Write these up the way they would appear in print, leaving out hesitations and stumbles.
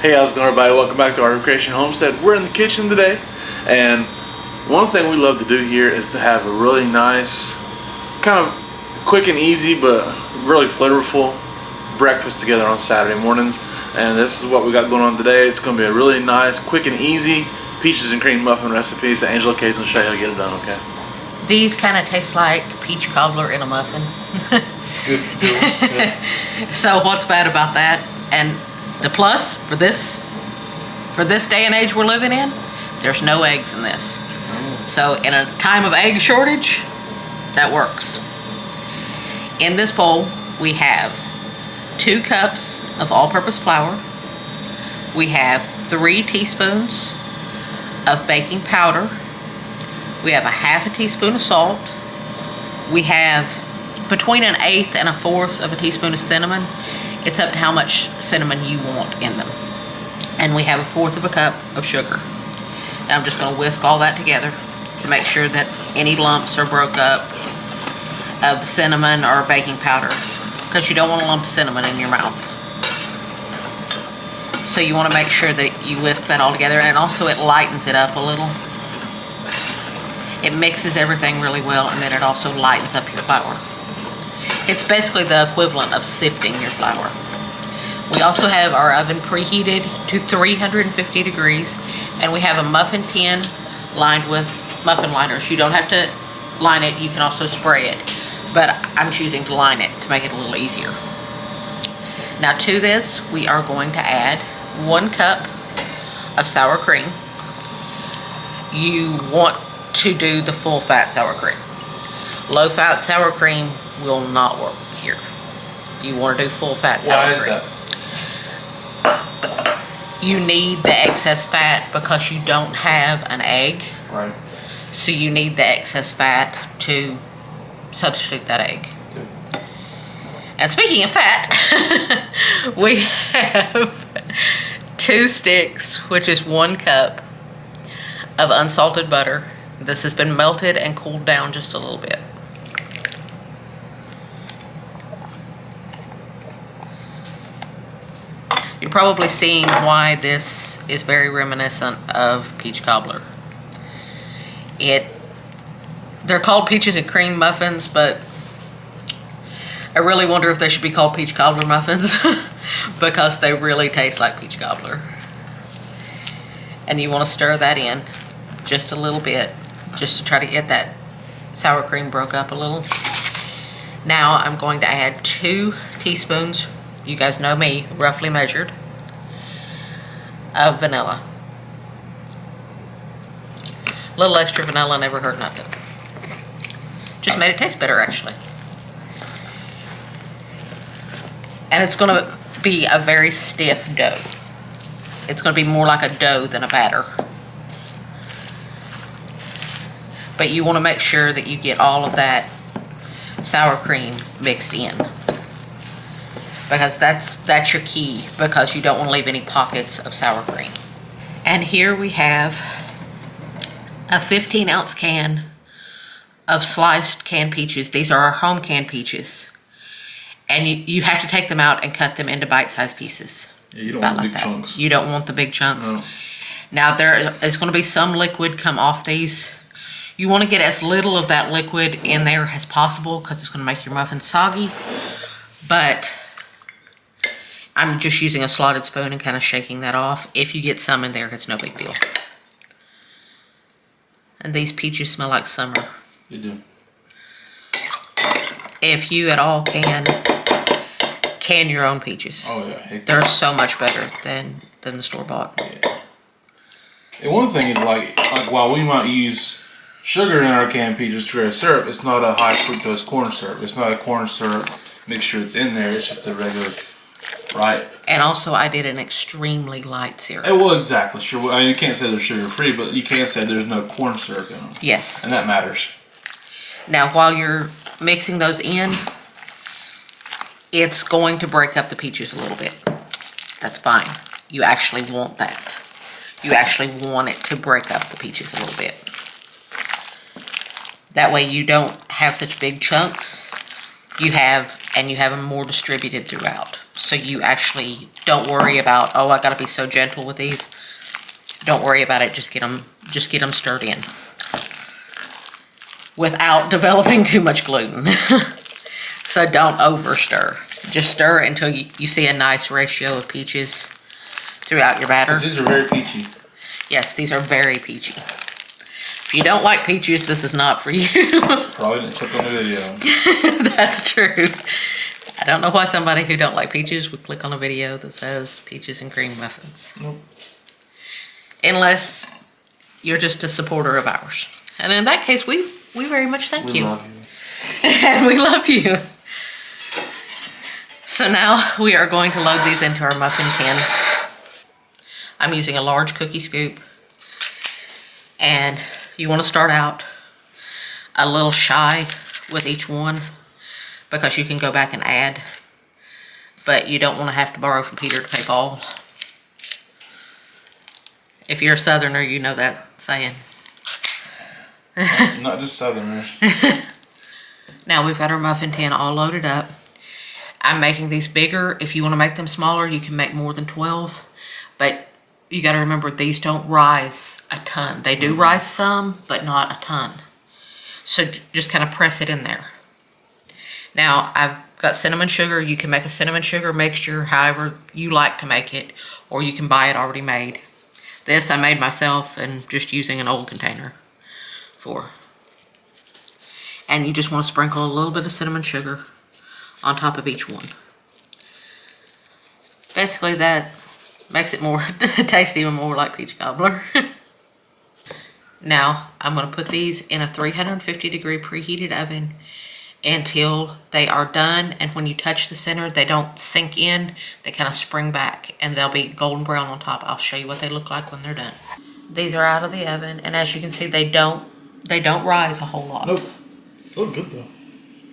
Hey, how's it going, everybody? Welcome back to our Recreation Homestead. We're in the kitchen today, and one thing we love to do here is to have a really nice, kind of quick and easy, but really flavorful breakfast together on Saturday mornings. And this is what we got going on today. It's going to be a really nice, quick and easy peaches and cream muffin recipe. So Angela K's going to show you how to get it done, okay? These kind of taste like peach cobbler in a muffin. It's good. Yeah. So what's bad about that? And the plus for this day and age we're living in, there's no eggs in this. So in a time of egg shortage, that works. In this bowl, we have 2 cups of all-purpose flour. We have 3 teaspoons of baking powder. We have a half a teaspoon of salt. We have between an 1/8 and a 1/4 of a teaspoon of cinnamon. It's up to how much cinnamon you want in them. And we have a 1/4 of a cup of sugar. Now I'm just going to whisk all that together to make sure that any lumps are broke up of the cinnamon or baking powder, because you don't want a lump of cinnamon in your mouth. So you want to make sure that you whisk that all together, and also it lightens it up a little. It mixes everything really well, and then it also lightens up your flour. It's basically the equivalent of sifting your flour. We also have our oven preheated to 350 degrees, and we have a muffin tin lined with muffin liners. You don't have to line it, you can also spray it, but I'm choosing to line it to make it a little easier. Now to this, we are going to add 1 cup of sour cream. You want to do the full fat sour cream. Low fat sour cream will not work here. You want to do full fat sour cream. Why is that? You need the excess fat because you don't have an egg. Right. So you need the excess fat to substitute that egg. Good. And speaking of fat, we have 2 sticks, which is 1 cup of unsalted butter. This has been melted and cooled down just a little bit. You're probably seeing why this is very reminiscent of peach cobbler. They're called peaches and cream muffins, but I really wonder if they should be called peach cobbler muffins because they really taste like peach cobbler. And you want to stir that in just a little bit, just to try to get that sour cream broke up a little. Now I'm going to add 2 teaspoons, you guys know me, roughly measured, of vanilla. A little extra vanilla never hurt nothing. Just made it taste better, actually. And it's going to be a very stiff dough. It's going to be more like a dough than a batter. But you want to make sure that you get all of that sour cream mixed in, because that's your key, because you don't want to leave any pockets of sour cream. And here we have a 15-ounce can of sliced canned peaches. These are our home canned peaches, and you have to take them out and cut them into bite-sized pieces. Yeah, you don't want big chunks. You don't want the big chunks. No. Now there is going to be some liquid come off these. You want to get as little of that liquid in there as possible because it's going to make your muffin soggy. But I'm just using a slotted spoon and kind of shaking that off. If you get some in there, it's no big deal. And these peaches smell like summer. They do. If you at all can your own peaches. Oh yeah. They're so much better than the store-bought. Yeah. And one thing is like while we might use sugar in our canned peaches to create syrup, it's not a high fructose corn syrup. It's not a corn syrup mixture that's in there. It's just a regular, right? And also I did an extremely light syrup. Well, exactly. Sure. I mean, you can't say they're sugar free, but you can say there's no corn syrup in them. Yes. And that matters. Now while you're mixing those in, it's going to break up the peaches a little bit. That's fine. You actually want that. You actually want it to break up the peaches a little bit. That way you don't have such big chunks. You have them more distributed throughout. So you actually don't worry about, oh, I gotta be so gentle with these. Don't worry about it, just get them stirred in. Without developing too much gluten. So don't over stir. Just stir until you see a nice ratio of peaches throughout your batter. These are very peachy. Yes, these are very peachy. If you don't like peaches, this is not for you. Probably didn't click on the video. That's true. I don't know why somebody who don't like peaches would click on a video that says peaches and cream muffins. Nope. Unless you're just a supporter of ours. And in that case, we very much thank you. We love you. And we love you. So now we are going to load these into our muffin tin. I'm using a large cookie scoop. And you want to start out a little shy with each one because you can go back and add. But you don't want to have to borrow from Peter to pay Paul. If you're a Southerner, you know that saying. Not just Southerners. Now we've got our muffin tin all loaded up. I'm making these bigger. If you want to make them smaller, you can make more than 12. But you got to remember, these don't rise a ton. They do rise some, but not a ton. So just kind of press it in there. Now I've got cinnamon sugar. You can make a cinnamon sugar mixture however you like to make it, or you can buy it already made. This I made myself and just using an old container for. And you just want to sprinkle a little bit of cinnamon sugar on top of each one. Basically that makes it more taste even more like peach cobbler. Now I'm going to put these in a 350-degree preheated oven until they are done, and when you touch the center they don't sink in, they kind of spring back and they'll be golden brown on top. I'll show you what they look like when they're done. These are out of the oven, and as you can see they don't rise a whole lot. Nope. Look good though.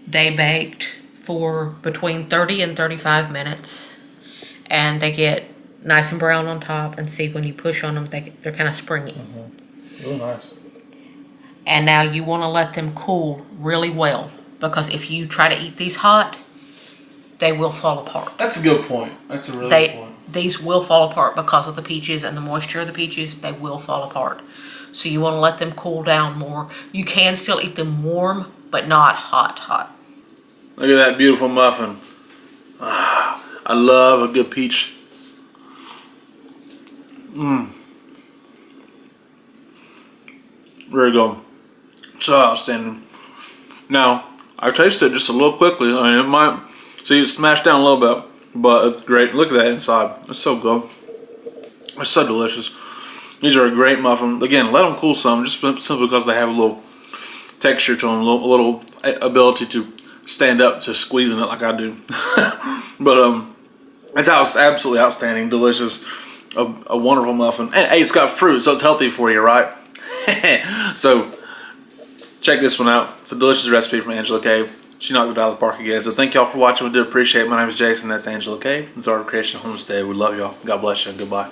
They baked for between 30 and 35 minutes, and they get nice and brown on top, and see when you push on them they're kind of springy. Really nice. And now you want to let them cool really well, because if you try to eat these hot, they will fall apart. That's a good point. That's a really good point. These will fall apart because of the peaches and the moisture of the peaches. They will fall apart. So you want to let them cool down more. You can still eat them warm, but not hot. Look at that beautiful muffin. I love a good peach. Very good. So outstanding. Now, I tasted it just a little quickly. I mean, it might, see, it's smashed down a little bit, but it's great. Look at that inside. It's so good. It's so delicious. These are a great muffin. Again, let them cool some, just simply because they have a little texture to them, a little ability to stand up to squeezing it like I do. But it's absolutely outstanding, delicious, a wonderful muffin. And hey, it's got fruit, so it's healthy for you, right? So check this one out. It's a delicious recipe from Angela K. She knocked it out of the park again. So thank y'all for watching. We do appreciate it. My name is Jason. That's Angela K. It's our Creation Homestead. We love y'all. God bless you. Goodbye.